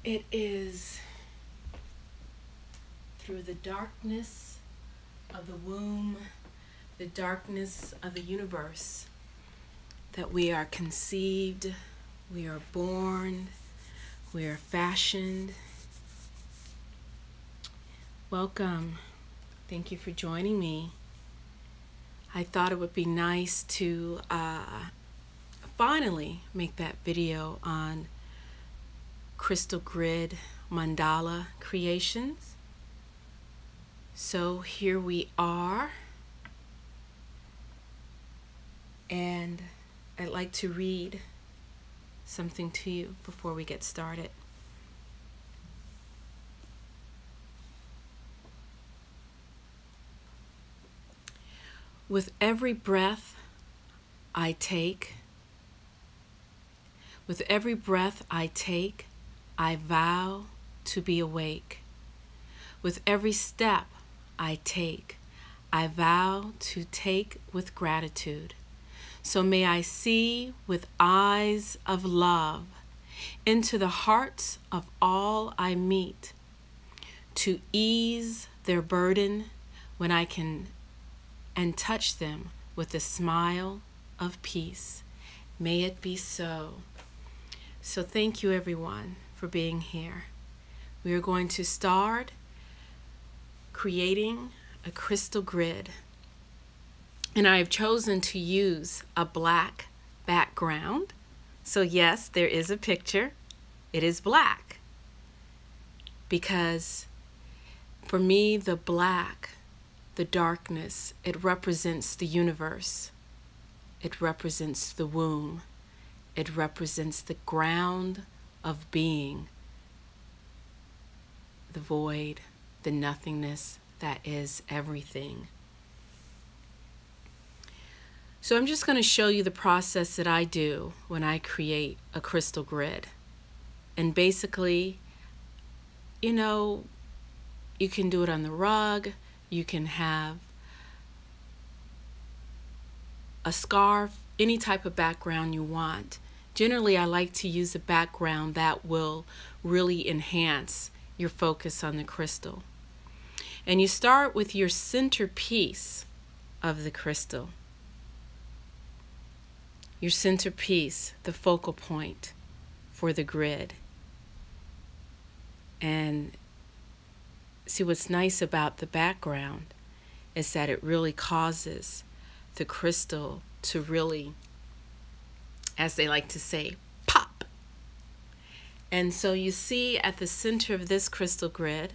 It is through the darkness of the womb, the darkness of the universe, that we are conceived, we are born, we are fashioned. Welcome. Thank you for joining me. I thought it would be nice to finally make that video on crystal grid mandala creations. So here we are, and I'd like to read something to you before we get started. With every breath I take, with every breath I take, I vow to be awake. With every step I take, I vow to take with gratitude. So may I see with eyes of love into the hearts of all I meet, to ease their burden when I can, and touch them with a smile of peace. May it be so. So thank you everyone for being here. We are going to start creating a crystal grid. And I have chosen to use a black background. So yes, there is a picture. It is black. Because for me, the black, the darkness, it represents the universe. It represents the womb. It represents the ground of being, the void, the nothingness that is everything. So I'm just going to show you the process that I do when I create a crystal grid. And basically, you know, you can do it on the rug, you can have a scarf, any type of background you want. Generally, I like to use a background that will really enhance your focus on the crystal. And you start with your centerpiece of the crystal. Your centerpiece, the focal point for the grid. And see, what's nice about the background is that it really causes the crystal to really, as they like to say, pop. And so you see at the center of this crystal grid,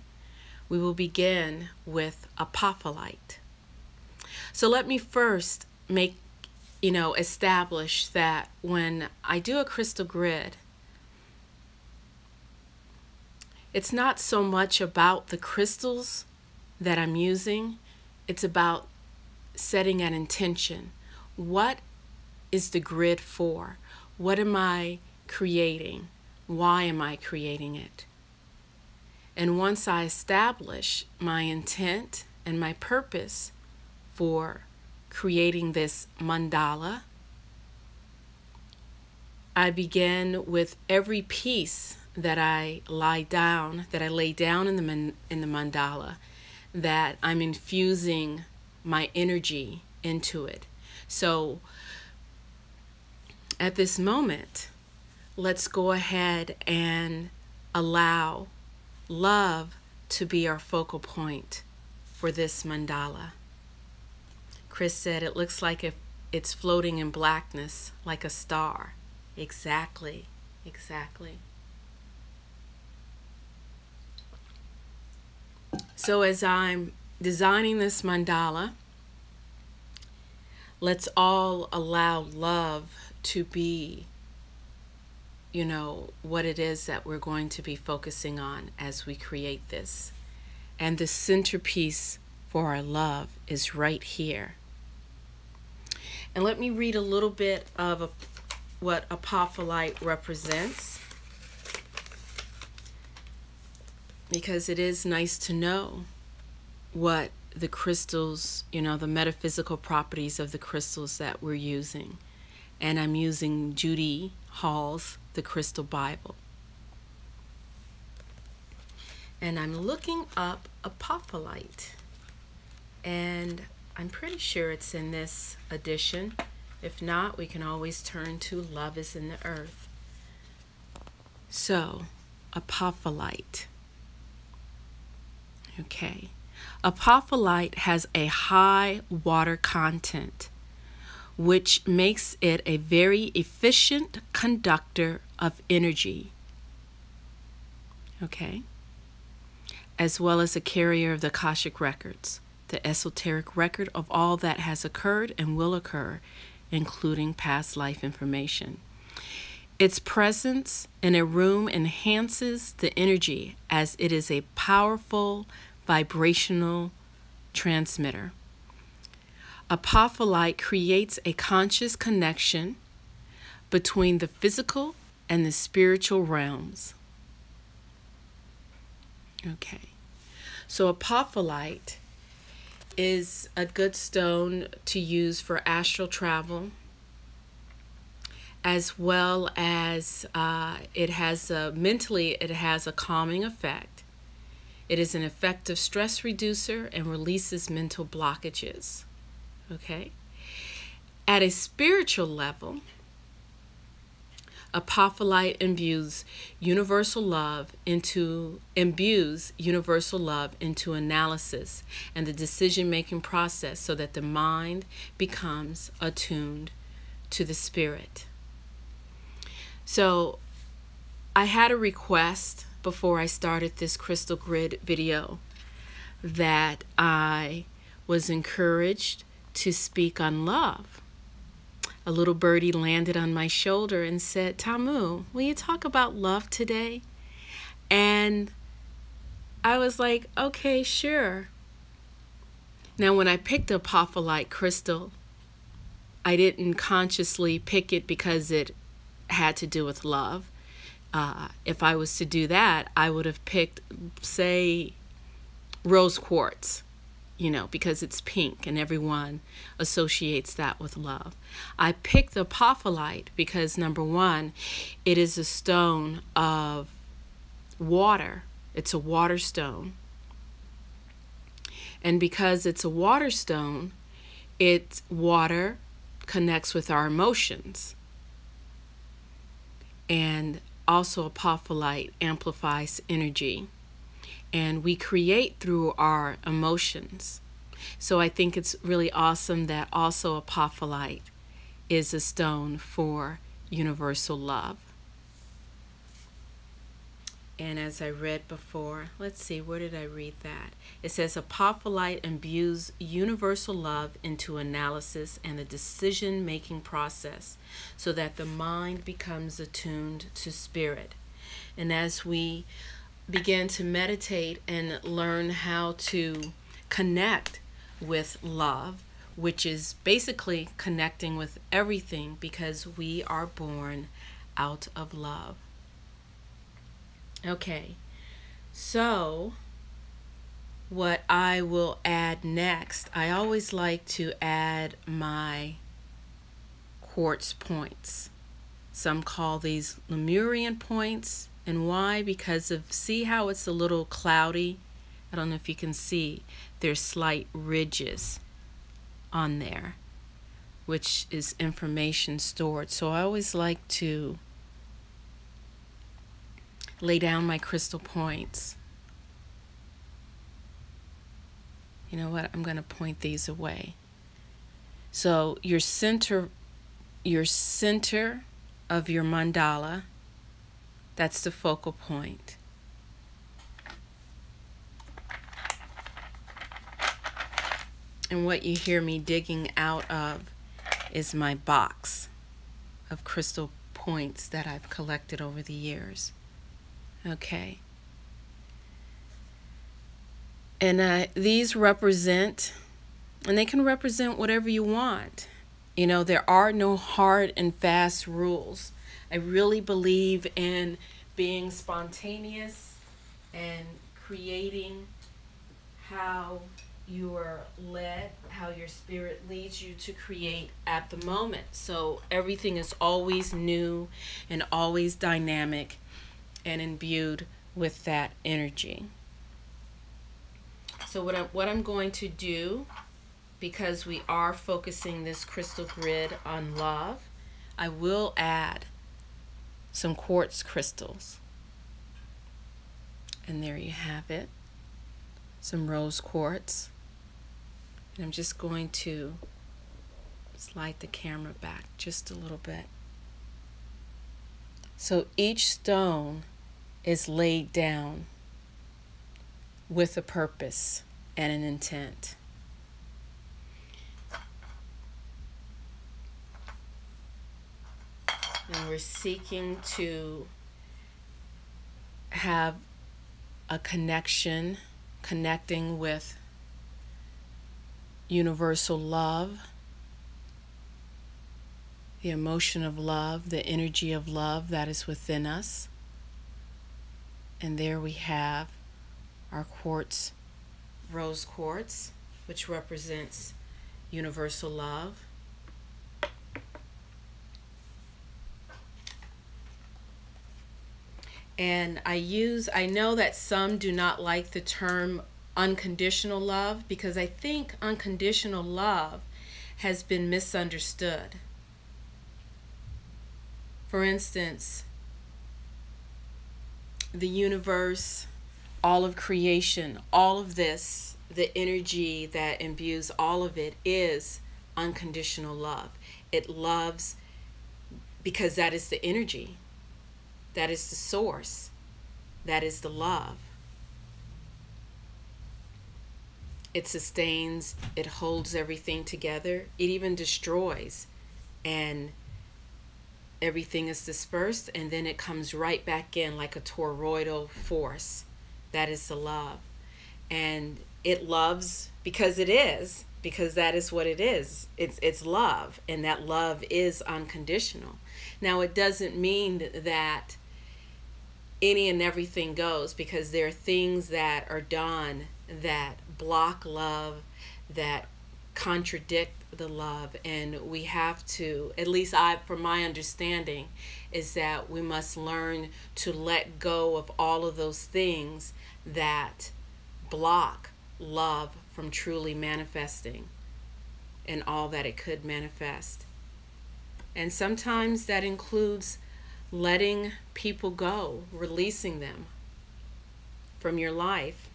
we will begin with apophyllite. So let me first establish that when I do a crystal grid, it's not so much about the crystals that I'm using, it's about setting an intention. What is the grid for? What am I creating? Why am I creating it? And once I establish my intent and my purpose for creating this mandala, I begin with every piece that I lay down in the mandala, that I'm infusing my energy into it. So at this moment, let's go ahead and allow love to be our focal point for this mandala. Chris said it looks like if it's floating in blackness like a star. Exactly, exactly. So as I'm designing this mandala, let's all allow love to be, what it is that we're going to be focusing on as we create this. And the centerpiece for our love is right here. And let me read a little bit of what apophyllite represents, because it is nice to know what the crystals, the metaphysical properties of the crystals that we're using. And I'm using Judy Hall's The Crystal Bible. and I'm looking up apophyllite, and I'm pretty sure it's in this edition. If not, we can always turn to Love is in the Earth. So, apophyllite. Okay. Apophyllite has a high water content, which makes it a very efficient conductor of energy. Okay. As well as a carrier of the Akashic records, the esoteric record of all that has occurred and will occur, including past life information. Its presence in a room enhances the energy as it is a powerful vibrational transmitter. Apophyllite creates a conscious connection between the physical and the spiritual realms. Okay, so apophyllite is a good stone to use for astral travel, as well as it has a calming effect. It is an effective stress reducer and releases mental blockages. Okay, at a spiritual level, apophyllite imbues universal love into analysis and the decision-making process, so that the mind becomes attuned to the spirit. So I had a request before I started this crystal grid video that I was encouraged to speak on love. A little birdie landed on my shoulder and said, "Tamu, will you talk about love today?" And I was like, okay, sure. Now, when I picked the apophyllite crystal, I didn't consciously pick it because it had to do with love. If I was to do that, I would have picked, say, rose quartz, because it's pink and everyone associates that with love. I picked the apophyllite because, number one, it is a stone of water. It's a water stone. And because it's a water stone, water connects with our emotions. And also apophyllite amplifies energy. And we create through our emotions. So I think it's really awesome that also apophyllite is a stone for universal love. And as I read before, let's see, where did I read that? It says apophyllite imbues universal love into analysis and the decision-making process, so that the mind becomes attuned to spirit. And as we begin to meditate and learn how to connect with love, which is basically connecting with everything, because we are born out of love. Okay, so what I will add next, I always like to add my quartz points. Some call these Lemurian points. And why? Because see how it's a little cloudy? I don't know if you can see. There's slight ridges on there, which is information stored. So I always like to lay down my crystal points. You know what? I'm going to point these away. So your center of your mandala, that's the focal point. And what you hear me digging out of is my box of crystal points that I've collected over the years. Okay. And these represent, and they can represent whatever you want. There are no hard and fast rules. I really believe in being spontaneous and creating how you are led, how your spirit leads you to create at the moment. So everything is always new and always dynamic and imbued with that energy. So what I'm going to do, because we are focusing this crystal grid on love, I will add some quartz crystals. And there you have it, some rose quartz. And I'm just going to slide the camera back just a little bit. So each stone is laid down with a purpose and an intent. And we're seeking to have a connection, connecting with universal love, the emotion of love, the energy of love that is within us. And there we have our quartz, rose quartz, which represents universal love. And I know that some do not like the term unconditional love, because I think unconditional love has been misunderstood. For instance, the universe, all of creation, all of this, the energy that imbues all of it is unconditional love. It loves because that is the energy. That is the source. That is the love. It sustains, it holds everything together. It even destroys, and everything is dispersed, and then it comes right back in like a toroidal force. That is the love. And it loves because it is, because that is what it is. It's love, and that love is unconditional. Now, it doesn't mean that any and everything goes, because there are things that are done that block love, that contradict the love, and we have to, at least from my understanding, is that we must learn to let go of all of those things that block love from truly manifesting and all that it could manifest. And sometimes that includes letting people go, releasing them from your life.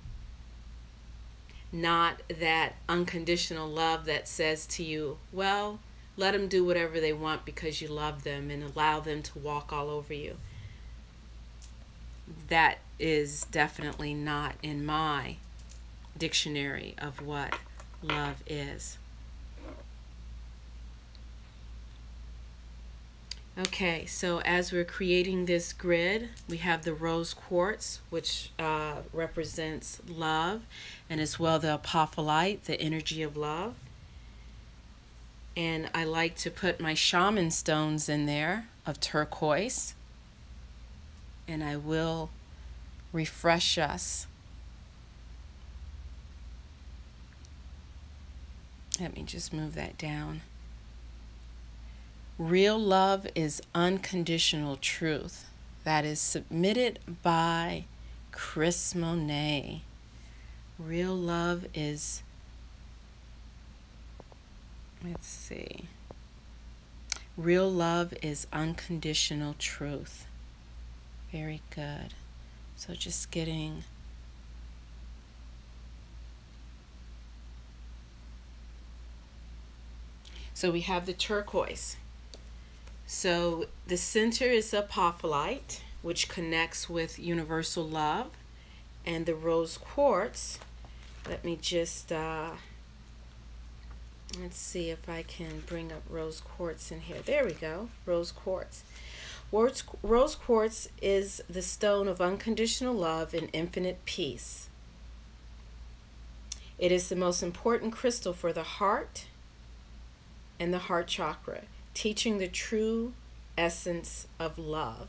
Not that unconditional love that says to you, well, let them do whatever they want because you love them, and allow them to walk all over you. That is definitely not in my dictionary of what love is. Okay, so as we're creating this grid, we have the rose quartz, which represents love, and as well the apophyllite, the energy of love. And I like to put my shaman stones in there of turquoise, and I will refresh us. Let me just move that down. Real love is unconditional truth. That is submitted by Chris Monet. Real love is, let's see. Real love is unconditional truth. Very good. So just getting so we have the turquoise. So the center is the apophyllite, which connects with universal love, and the rose quartz. Let me just let's see if I can bring up rose quartz in here. There we go, rose quartz. Rose quartz is the stone of unconditional love and infinite peace. It is the most important crystal for the heart and the heart chakra, teaching the true essence of love.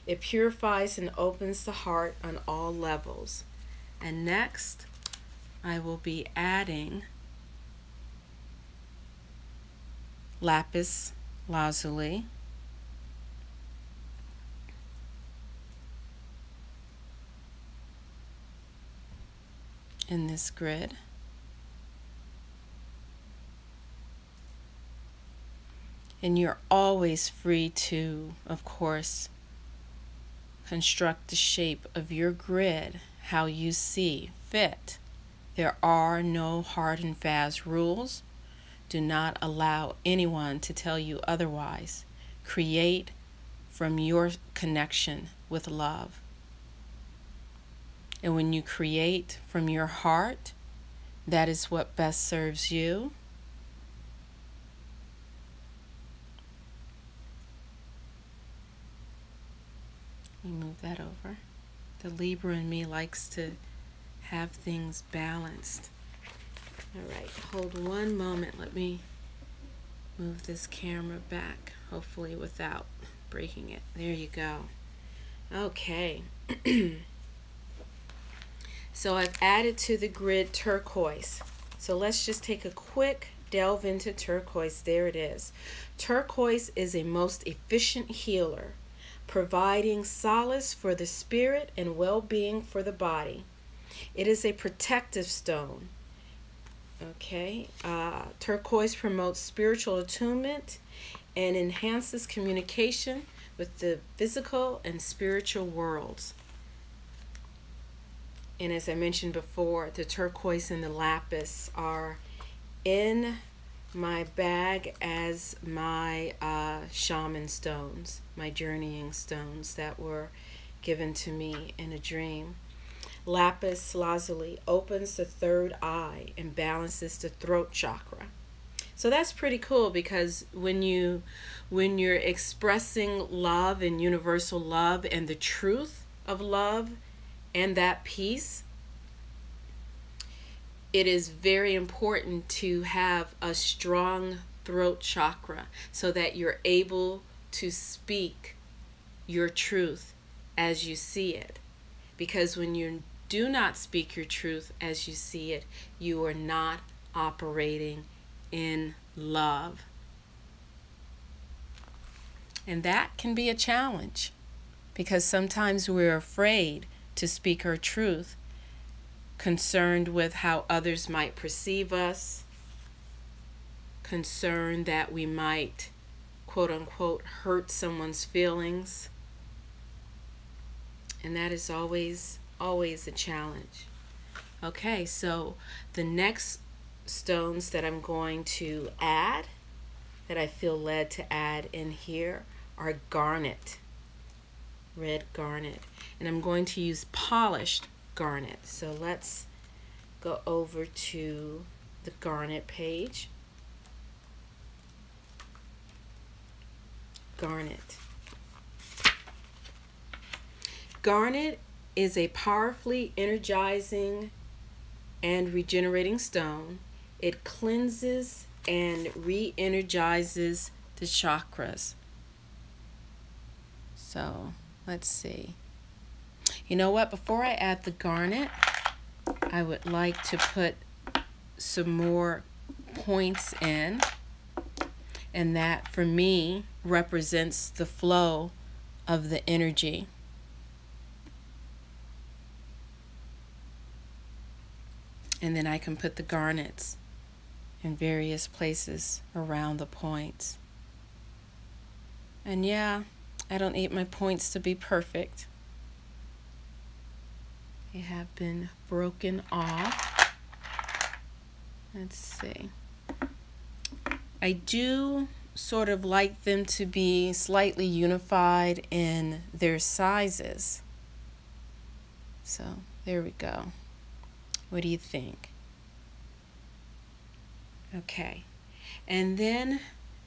It purifies and opens the heart on all levels. And next, I will be adding lapis lazuli. in this grid. And you're always free to, of course, construct the shape of your grid how you see fit. There are no hard and fast rules. Do not allow anyone to tell you otherwise. Create from your connection with love. And when you create from your heart, that is what best serves you. Let me move that over. The Libra in me likes to have things balanced. All right, hold one moment. Let me move this camera back, hopefully without breaking it. There you go. Okay. So I've added to the grid turquoise. So let's just take a quick delve into turquoise. There it is. Turquoise is a most efficient healer, providing solace for the spirit and well-being for the body. It is a protective stone. Okay, turquoise promotes spiritual attunement and enhances communication with the physical and spiritual worlds. And as I mentioned before, the turquoise and the lapis are in my bag as my shaman stones, my journeying stones that were given to me in a dream. Lapis lazuli opens the third eye and balances the throat chakra. So that's pretty cool, because when you're expressing love and universal love and the truth of love and that peace, it is very important to have a strong throat chakra so that you're able to speak your truth as you see it. Because when you do not speak your truth as you see it, you are not operating in love. And that can be a challenge, because sometimes we're afraid to speak our truth, concerned with how others might perceive us, concerned that we might, quote unquote, hurt someone's feelings. And that is always a challenge. Okay, so the next stones that I'm going to add, that I feel led to add in here, are garnet, red garnet. And I'm going to use polished garnet. So let's go over to the garnet page. Garnet. Garnet is a powerfully energizing and regenerating stone. It cleanses and re-energizes the chakras. So let's see. You know what? Before I add the garnet, I would like to put some more points in. And that, for me, represents the flow of the energy. And then I can put the garnets in various places around the points. And yeah, I don't need my points to be perfect. They have been broken off. Let's see. I do sort of like them to be slightly unified in their sizes. So there we go. What do you think? Okay. And then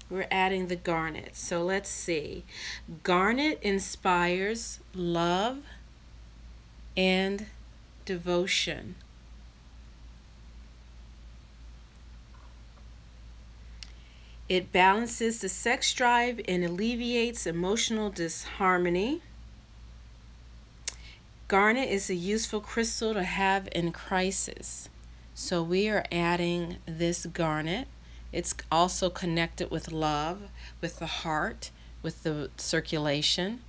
we're adding the garnet. So let's see. Garnet inspires love and devotion. It balances the sex drive and alleviates emotional disharmony. Garnet is a useful crystal to have in crisis. So we are adding this garnet. It's also connected with love, with the heart, with the circulation.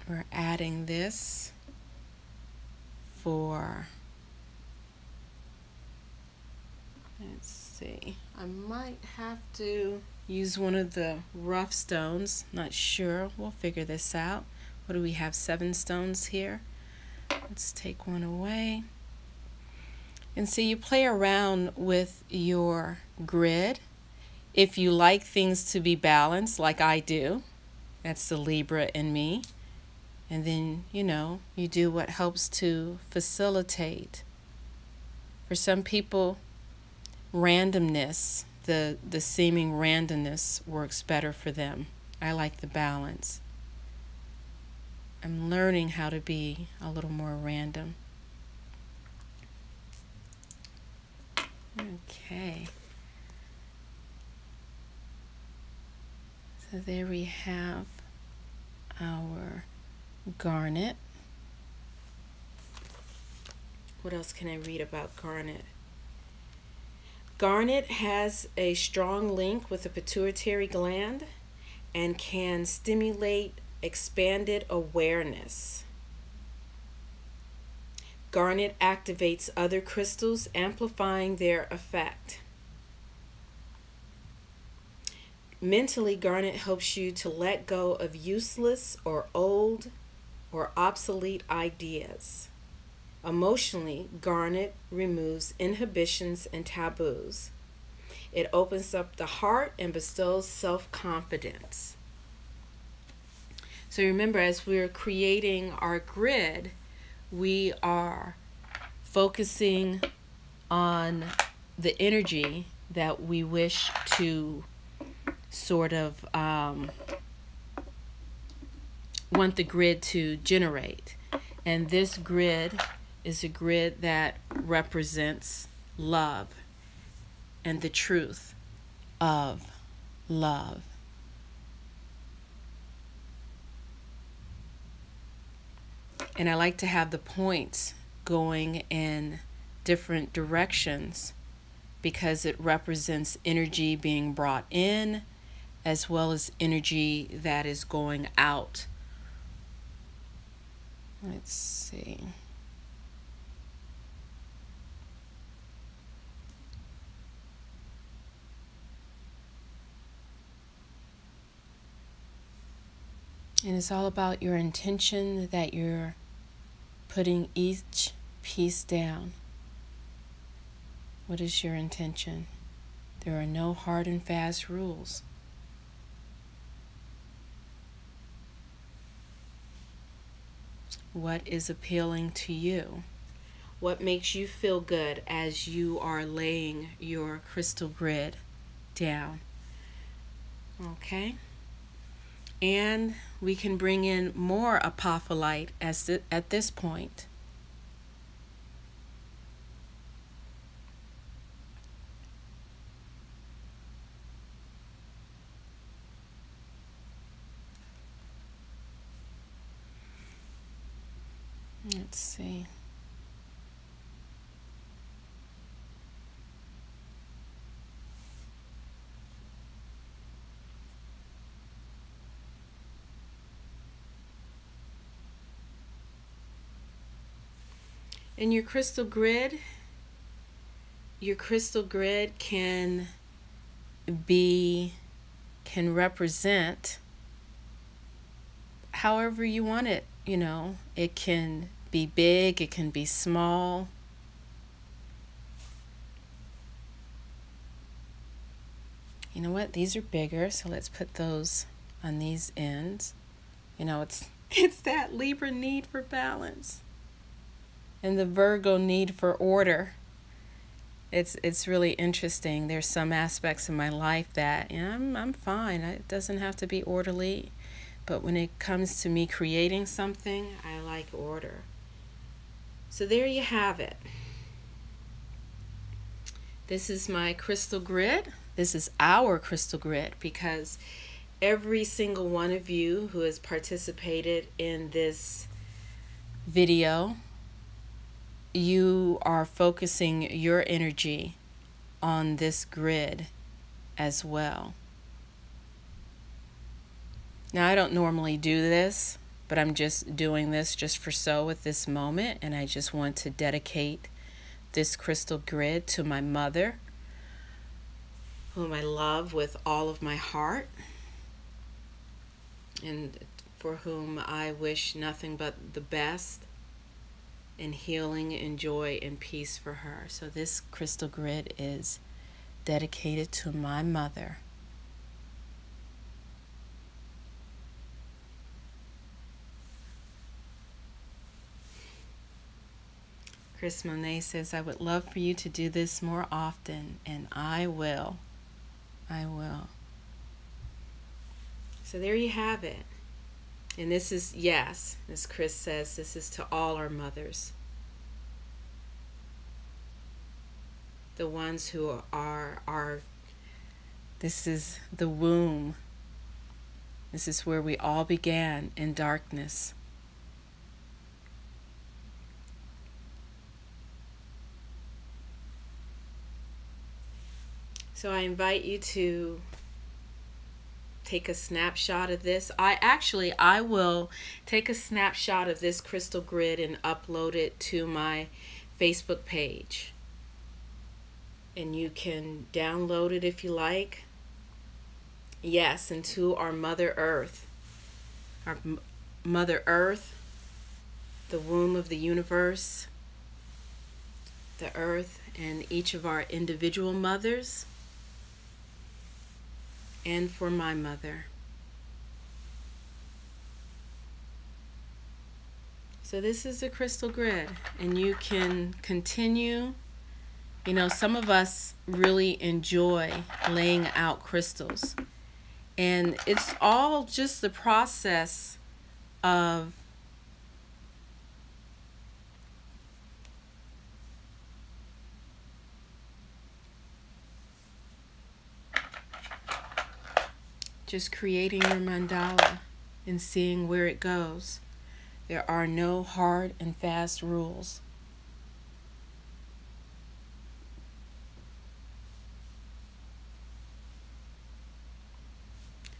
We're adding this for, let's see, I might have to use one of the rough stones. Not sure. We'll figure this out. What do we have? 7 stones here. Let's take one away. And so you play around with your grid. If you like things to be balanced, like I do, that's the Libra in me. And then, you know, you do what helps to facilitate. For some people, randomness, the seeming randomness works better for them. I like the balance. I'm learning how to be a little more random. Okay. So there we have our garnet. What else can I read about garnet? Garnet has a strong link with the pituitary gland and can stimulate expanded awareness. Garnet activates other crystals, amplifying their effect. Mentally, garnet helps you to let go of useless or old or obsolete ideas. Emotionally, garnet removes inhibitions and taboos. It opens up the heart and bestows self-confidence. So remember, as we're creating our grid, we are focusing on the energy that we wish to sort of want the grid to generate. And this grid is a grid that represents love and the truth of love. And I like to have the points going in different directions because it represents energy being brought in as well as energy that is going out. Let's see. And it's all about your intention that you're putting each piece down. What is your intention? There are no hard and fast rules. What is appealing to you? What makes you feel good as you are laying your crystal grid down? Okay? And we can bring in more apophyllite at this point. Let's see. In your crystal grid can represent however you want it, you know. It can be big, it can be small. You know what? These are bigger, so let's put those on these ends. You know, it's that Libra need for balance. And the Virgo need for order. It's really interesting. There's some aspects of my life that, you know, I'm fine. It doesn't have to be orderly. But when it comes to me creating something, I like order. So there you have it. This is my crystal grid. This is our crystal grid because every single one of you who has participated in this video, you are focusing your energy on this grid as well. Now, I don't normally do this, but I'm just doing this just for so at this moment, and I just want to dedicate this crystal grid to my mother, whom I love with all of my heart, and for whom I wish nothing but the best and healing and joy and peace for her. So this crystal grid is dedicated to my mother. Chris Monet says, I would love for you to do this more often, and I will. I will. So there you have it. And this is, yes, as Chris says, this is to all our mothers. The ones who are this is the womb. This is where we all began, in darkness. So I invite you to take a snapshot of this. I will take a snapshot of this crystal grid and upload it to my Facebook page. And you can download it if you like. Yes, and to our Mother Earth. Our Mother Earth, the womb of the universe, the earth, and each of our individual mothers. And for my mother. So this is a crystal grid, and you can continue. You know, some of us really enjoy laying out crystals, and it's all just the process of just creating your mandala and seeing where it goes. There are no hard and fast rules.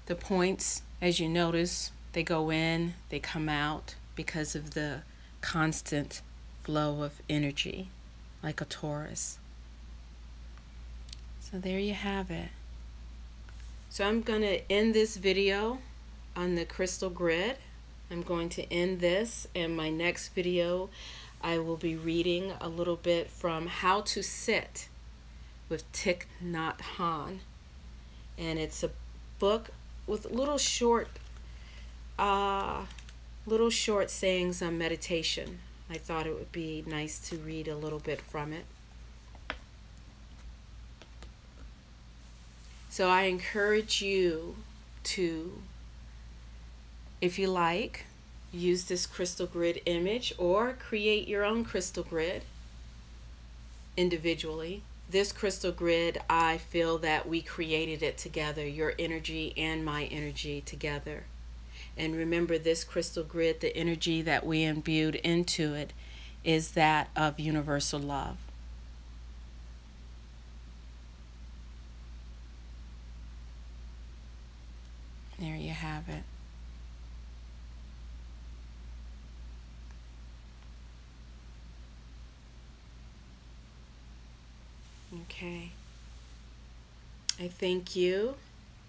The points, as you notice, they go in, they come out because of the constant flow of energy, like a torus. So there you have it. So I'm going to end this video on the crystal grid. I'm going to end this, and my next video I will be reading a little bit from How to Sit with Thich Nhat Hanh. And it's a book with little short sayings on meditation. I thought it would be nice to read a little bit from it. So I encourage you to, if you like, use this crystal grid image or create your own crystal grid individually. This crystal grid, I feel that we created it together, your energy and my energy together. And remember, this crystal grid, the energy that we imbued into it is that of universal love. There you have it. Okay. I thank you,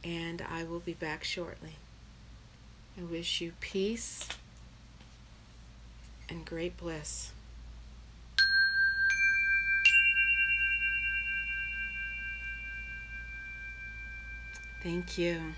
and I will be back shortly. I wish you peace and great bliss. Thank you.